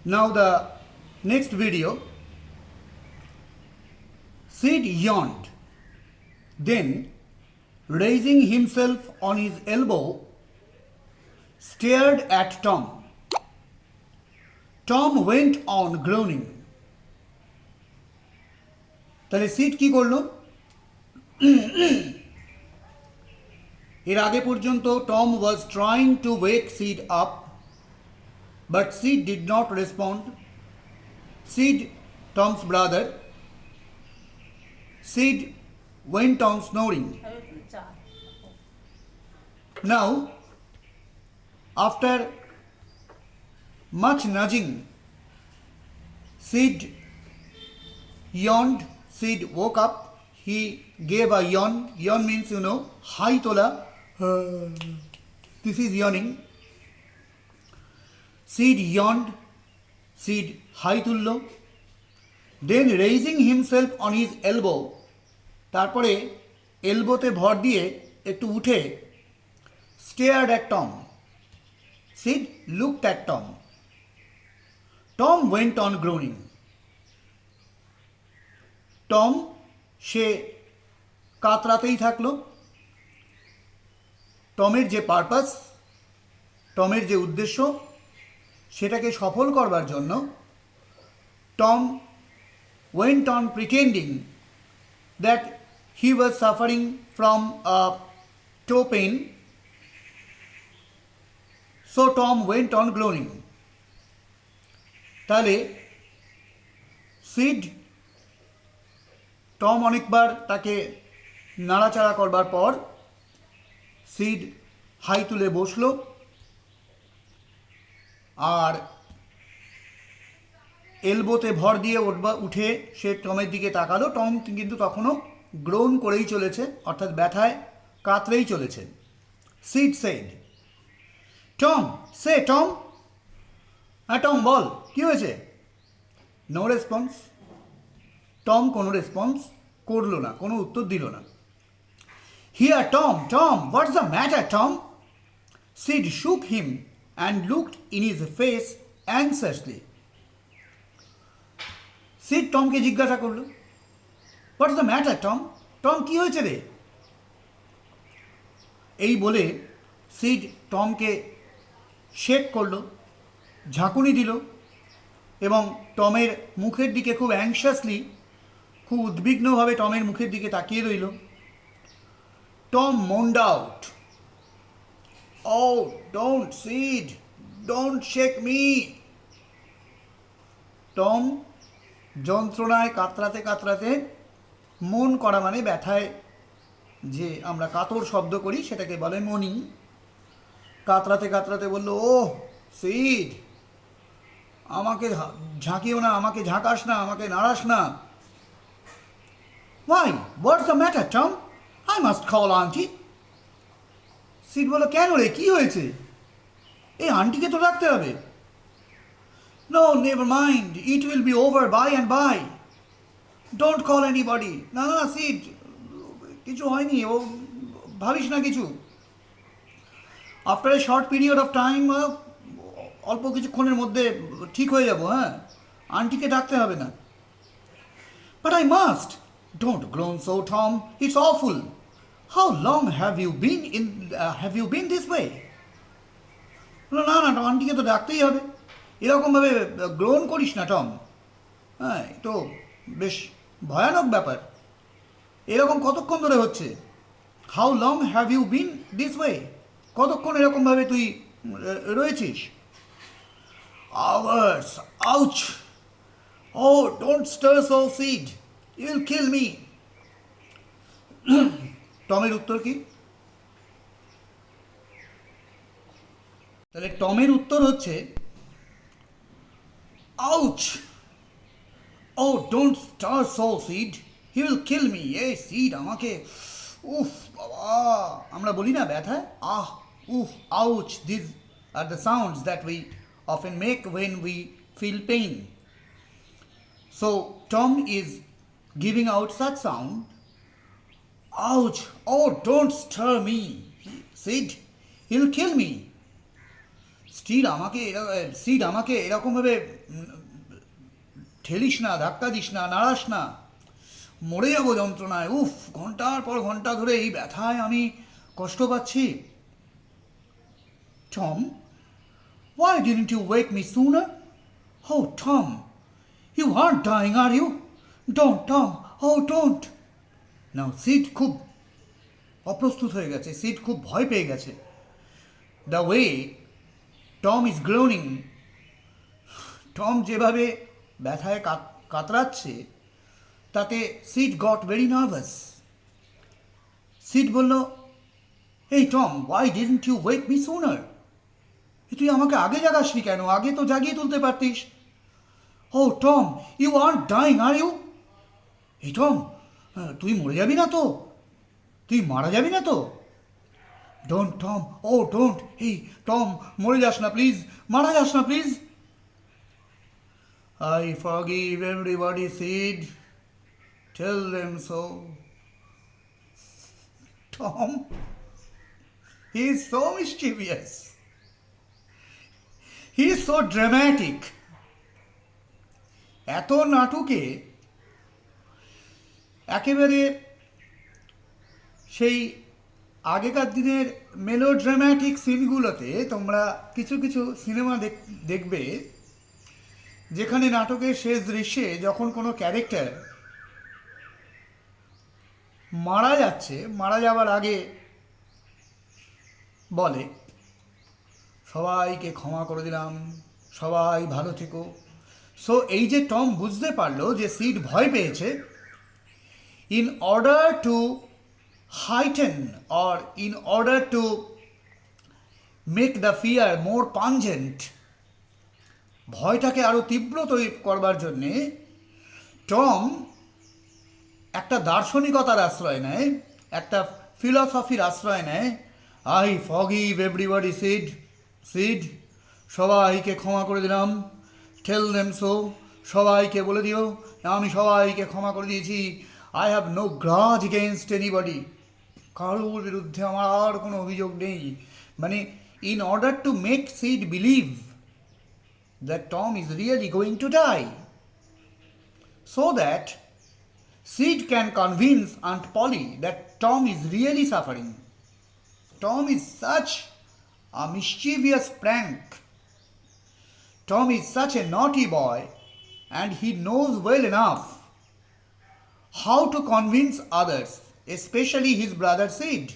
Now the next video. Sid yawned. Then, raising himself on his elbow, stared at Tom. Tom went on groaning. তাহলে seed কি করলো? এর আগে পর্যন্ত Tom was trying to ওয়েক seed up, but seed did not respond. Seed, Tom's brother, Sid went on snoring. Now, after much nudging, Sid yawned. Sid woke up. He gave a yawn. Yawn means, hai tola. This is yawning. Sid yawned. Sid hai tullo. Then raising himself on his elbow, তারপরে এলবোতে ভর দিয়ে একটু উঠে stared at Tom. Sid looked at Tom. Tom went on groaning. Tom সে কাতরাতেই থাকলো. টমের যে purpose, টমের যে উদ্দেশ্য, সেটাকে সফল করবার জন্য Tom went on pretending that he was suffering from a toe pain. So Tom went on groaning. তাহলে সিড, টম অনেকবার তাকে নাড়াচাড়া করবার পর সিড হাই তুলে বসলো আর এলবোতে ভর দিয়ে উঠে সে টমের দিকে তাকালো. টম কিন্তু তখনও গ্রোন করেই চলেছে, অর্থাৎ ব্যথায় কাতরেই চলেছে. Sid said, Tom say Tom, হ্যাঁ টম বল, কী হয়েছে? No response. টম কোনো রেসপন্স করলো না, কোনো উত্তর দিল না. Here Tom, Tom, what's the matter Tom? Sid shook him and looked in his face anxiously. Sid টমকে জিজ্ঞাসা করলো, what's the matter Tom? Tom কী হয়েছে রে? এই বলে সিড টমকে শেক করলো, ঝাঁকুনি দিল এবং টমের মুখের দিকে খুব অ্যাংশাসলি, খুব উদ্বিগ্নভাবে টমের মুখের দিকে তাকিয়ে রইল. Tom moaned out, oh don't Sid, don't shake me. Tom যন্ত্রণায় কাতরাতে কাতরাতে, মন করা মানে ব্যথায় যে আমরা কাতর শব্দ করি সেটাকে বলে মনি. কাতরাতে কাতরাতে বলল, ও সিড, আমাকে ঝাঁকিও না, আমাকে ঝাঁকাস না, আমাকে নাড়াস না. Why, what's the matter Tom? I must call aunty. Sid বলল, কেন রে, কী হয়েছে? এই আন্টিকে তো রাখতে হবে. No, never mind. It will be over by and by. Don't call anybody. না না সিড, কিছু হয়নি, ও ভাবিস না কিছু. After a short period of time, অল্প কিছুক্ষণের মধ্যে ঠিক হয়ে যাব. হ্যাঁ, আন্টিকে ডাকতে হবে না. But I must. Don't groan so, Tom. It's awful. How long have you been this way? না না, আন্টিকে তো ডাকতেই হবে. এরকমভাবে গ্রহণ করিস না টম. হ্যাঁ, তো বেশ ভয়ানক ব্যাপার. এরকম কতক্ষণ ধরে হচ্ছে? How long have you been this way? কতক্ষণ এরকমভাবে তুই রয়েছিস? Hours, ouch, oh don't stir so Sid, you will kill me. টমের উত্তর কি? তাহলে টমের উত্তর হচ্ছে, ouch, oh don't stir so Sid, he will kill me. এই সিড আমাকে, উফ বাবা, আমরা বলি না ব্যথায় আহ, উফ, ouch. These are the sounds that we often make when we feel pain. So Tom is giving out such sound. Ouch, oh don't stir me Sid, he'll kill me. Seed আমাকে এরকমভাবে ঠেলিস না, ধাক্কা দিস না, নাড়াস না, মরে যাবো যন্ত্রণায়, উফ, ঘন্টার পর ঘন্টা ধরে এই ব্যথায় আমি কষ্ট পাচ্ছি। Tom, why didn't you wake me sooner? Oh, Tom, you aren't dying, are you? Don't, Tom, oh, don't. Now, Sid খুব অপ্রস্তুত হয়ে গেছে, সিড খুব ভয় পেয়ে গেছে। The way Tom is groaning, Tom যেভাবে ব্যথায় কাতরাচ্ছে তাতে Sid got very nervous. Sid বলল, এই Tom, why didn't you wake me sooner? তুই আমাকে আগে জাগাসনি কেন? আগে তো জাগিয়ে তুলতে পারতিস। Oh Tom, you are dying, are you? এই টম, তুই মরে যাবি না তো? তুই মারা যাবি না তো? ডোন্ট টম, ও ডোন্ট, এই টম, মরে যাস না প্লিজ, মারা যাস না please. I forgive everybody, Sid. Tell them so. Tom, he is so mischievous. He is so dramatic. এত নাটকে একেবারে সেই আগেকার দিনের মেলোড্রামাটিক সিনগুলোতে তোমরা কিছু কিছু সিনেমা দেখবে যেখানে নাটকের শেষ দৃশ্যে যখন কোনো ক্যারেক্টার মারা যাচ্ছে, মারা যাওয়ার আগে বলে, সবাইকে ক্ষমা করে দিলাম, সবাই ভালো থেকো। সো এই যে টম বুঝতে পারলো যে সিড ভয় পেয়েছে, in order to heighten or in order to make the fear more pungent, ভয়টাকে আরো তীব্র তৈরি করবার জন্যে টম একটা দার্শনিকতার আশ্রয় নেয়, একটা ফিলসফির আশ্রয় নেয়। I forgive everybody, seed, seed, সবাইকে ক্ষমা করে দিলাম। টেল দেম সো, সবাইকে বলে দিও আমি সবাইকে ক্ষমা করে দিয়েছি। I have no grudge against anybody, কারোর বিরুদ্ধে আমার আর কোনো অভিযোগ নেই। মানে in order to make Sid believe that Tom is really going to die, so that Sid can convince Aunt Polly that Tom is really suffering. Tom is such a mischievous prank. Tom is such a naughty boy, and he knows well enough how to convince others, especially his brother Sid.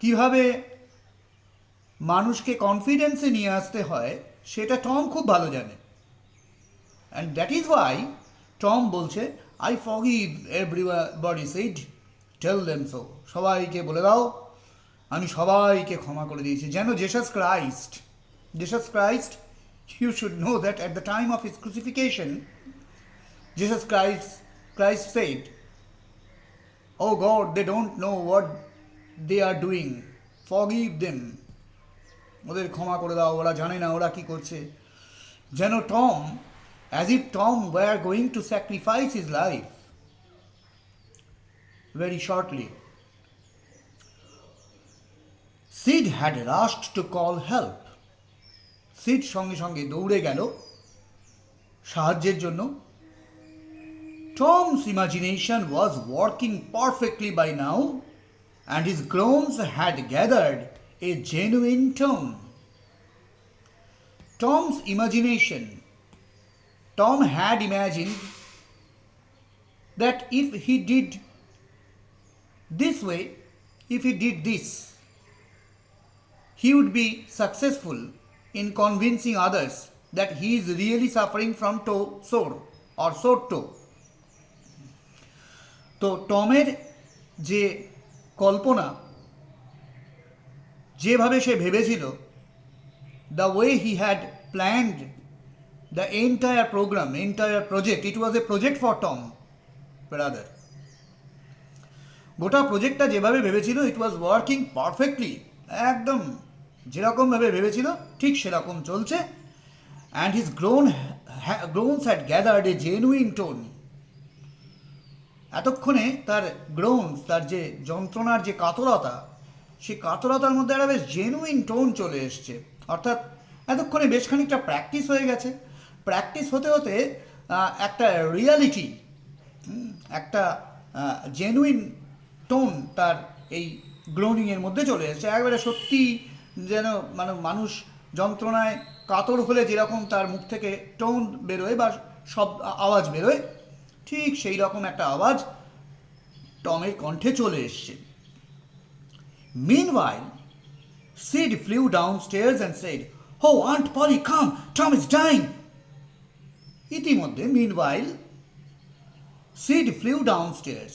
কিভাবে মানুষকে কনফিডেন্সে নিয়ে আসতে হয় সেটা Tom খুব ভালো জানে। And that is why Tom বলছে, I forgive everybody, Sid, tell them so, সবাইকে বলে দাও আমি সবাইকে ক্ষমা করে দিয়েছি। যেন Jesus Christ, you should know that at the time of his crucifixion, Jesus Christ said, oh God, they don't know what they are doing, forgive them, ওদের ক্ষমা করে দাও, ওরা জানে না ওরা কি করছে। যেন Tom, as if Tom were going to sacrifice his life very shortly. Sid had rushed to call help. Sid সঙ্গে সঙ্গে দৌড়ে গেল সাহায্যের জন্য। Tom's imagination was working perfectly by now, and his groans had gathered a genuine tone. Tom's imagination. Tom had imagined that if he did this way, if he did this, he would be successful in convincing others that he is really suffering from toe sore or sore toe. তো টমের যে কল্পনা, যেভাবে সে ভেবেছিল, the way he had planned the entire program, entire project, it was a project for Tom, brother. গোটা প্রজেক্টটা যেভাবে ভেবেছিল, it was working perfectly, একদম যেরকমভাবে ভেবেছিল ঠিক সেরকম চলছে। and his groans had gathered a genuine tone. এতক্ষণে তার গ্রোনস, তার যে যন্ত্রণার যে কাতরতা, সেই কাতরতার মধ্যে একটা বেশ জেনুইন টোন চলে এসছে। অর্থাৎ এতক্ষণে বেশ খানিকটা প্র্যাকটিস হয়ে গেছে। প্র্যাকটিস হতে হতে একটা রিয়ালিটি, একটা জেনুইন টোন তার এই গ্রোনিংয়ের মধ্যে চলে এসেছে। একবারে সত্যি যেন মানে মানুষ যন্ত্রণায় কাতর হলে যেরকম তার মুখ থেকে টোন বেরোয় বা সব আওয়াজ বেরোয়, ঠিক সেই রকম একটা আওয়াজ টমের কণ্ঠে চলে এসছে। Meanwhile, Sid flew downstairs and said, "Oh, Aunt Polly, come! Tom is dying!" ইতিমধ্যে meanwhile, Sid flew downstairs.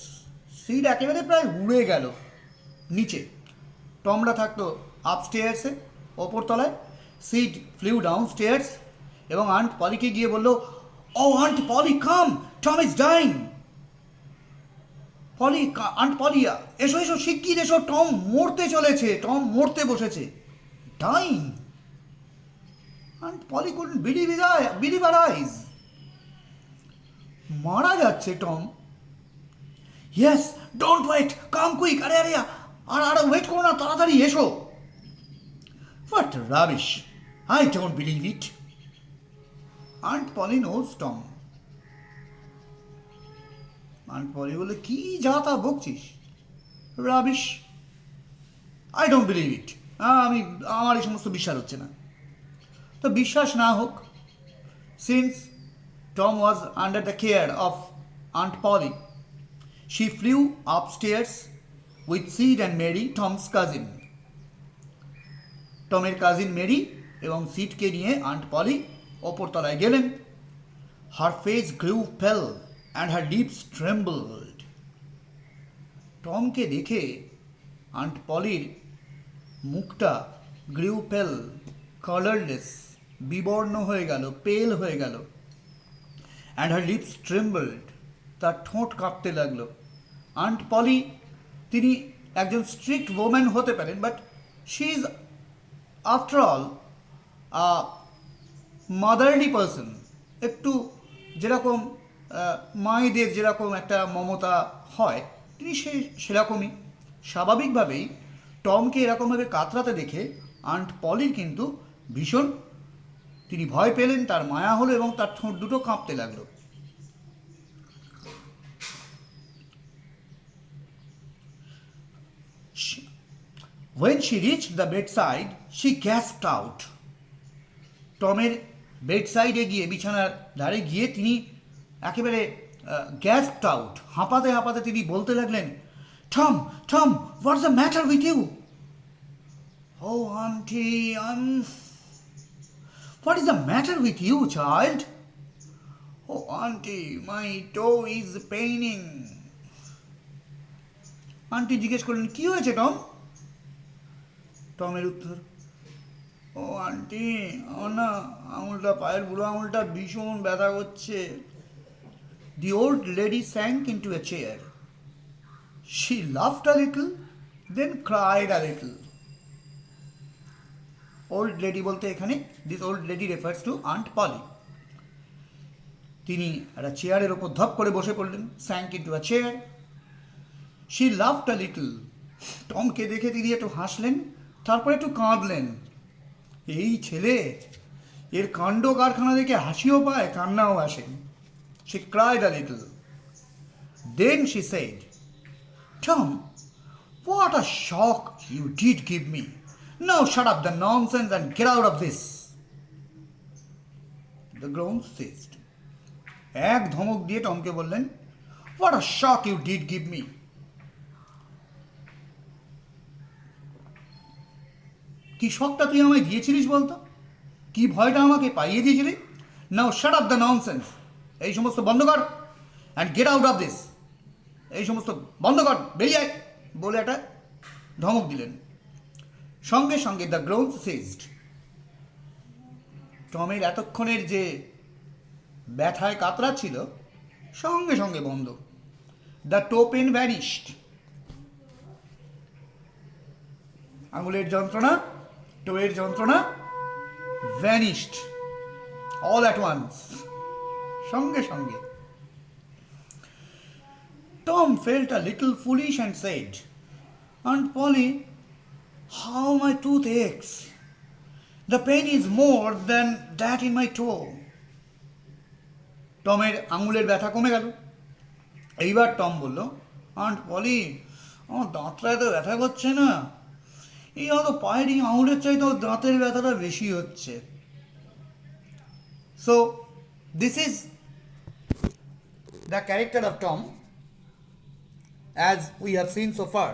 Sid একেবারে প্রায় উড়ে গেল নিচে। টমরা থাকতো আপস্টেয়ার্সে, ওপরতলায়। Sid flew downstairs এবং আন্ট পলিকে গিয়ে বলল, "Oh, Aunt Polly, come! Tom is dying!" Polly, aunt Polly, এসো এসো, শিগগির এসো, টম মরতে চলেছে, টম মরতে বসেছে। Dying! Aunt Polly couldn't believe her eyes. মারা যাচ্ছে Tom. Yes, don't wait, come quick, আরে আরে আর ওয়েট করো না, তাড়াতাড়ি এসো। What rubbish, I don't believe it. Aunt Polly knows Tom. Aunt Polly বলে, কি যা তা বকছিস, rubbish, I don't believe it. আমার এই সমস্ত বিশ্বাস হচ্ছে না। তো বিশ্বাস না হোক, since Tom was under the care of aunt Polly, she flew upstairs with Sid and Mary, Tom's cousin. টমের কাজিন মেরি এবং সিডকে নিয়ে আন্ট পলি ওপরতলায় গেলেন। হার ফেস গ্রিউ পেল and her lips trembled. টমকে দেখে আন্ট পলির মুখটা গ্রিউ পেল, কালারলেস, বিবর্ণ হয়ে গেল, পেল হয়ে গেল। অ্যান্ড হার লিপস ট্রেম্বলড, তার ঠোঁট কাঁপতে লাগলো। আন্ট পলি, তিনি একজন স্ট্রিক্ট ওম্যান হতে পারেন, but she is after all motherly person. একটু যেরকম মায়েদের যেরকম একটা মমতা হয়, তিনি সেরকমই। স্বাভাবিকভাবেই টমকে এরকমভাবে কাতরাতে দেখে আন্ট পলির কিন্তু ভীষণ তিনি ভয় পেলেন, তার মায়া হলো এবং তার ঠোঁট দুটো কাঁপতে লাগলো। When she reached the bedside, she gasped out. টমের বেডসাইডে গিয়ে, বিছানার ধারে গিয়ে তিনি একেবারে গ্যাসড আউট, হাঁপাতে হাঁপাতে তিনি বলতে লাগলেন, Tom, Tom, what's the matter with you? ও aunty, what is the matter with you, child? ও aunty, my toe is paining. Aunty জিজ্ঞেস করলেন, কি হয়েছে টম? টমের উত্তর, ও আন্টি, আমার না আঙুলটা, পায়ের বুড়ো আঙুলটা ভীষণ ব্যথা করছে। The old lady sank into a chair. She laughed a little, then cried a little. Old lady বলতে এখানে this old lady refers to Aunt Polly. তিনি একটা চেয়ারের ওপর ধপ করে বসে পড়লেন, sank into a chair. She laughed a little. টমকে দেখে তিনি একটু হাসলেন, তারপরে একটু কাঁদলেন। এই ছেলে, এর কাণ্ড কারখানা দেখে হাসিও পায়, কান্নাও আসে। She cried a little. Then she said, Tom, what a shock you did give me. Now shut up the nonsense and get out of this. The groans ceased. এক ধমক দিয়ে টমকে বললেন, What a shock you did give me. কি শকটা তুই আমায় দিয়েছিলিস বলতো? কি ভয়টা আমাকে পাইয়ে দিয়েছিলি? Now shut up the nonsense. এই সমস্ত বন্ধ কর, and get out of this, এই সমস্ত বন্ধ কর, বেরিয়ে আয় বলে একটা ধমক দিলেন। সঙ্গে সঙ্গে দ্য গ্রোনস সিজড। টমের এতক্ষণের যে ব্যথায় কাতরাচ্ছিল, সঙ্গে সঙ্গে বন্ধ। The toe pain vanished. আঙুলের যন্ত্রণা, টোয়ের যন্ত্রণা ভ্যানিশড অল অ্যাট ওয়ান্স, সঙ্গে সঙ্গে। Tom felt a little foolish and said, Aunt Polly, How my tooth aches. The pain is more than that in my toe. টমের আঙুলের ব্যথা কমে গেল। এইবার টম বলল, আন্ট পলি, আমার দাঁতটা এত ব্যথা করছে না, এই হয়তো পায়ের এই আঙুলের চাইতে ওর দাঁতের ব্যথাটা বেশি হচ্ছে। So this is the character of Tom as we have seen so far.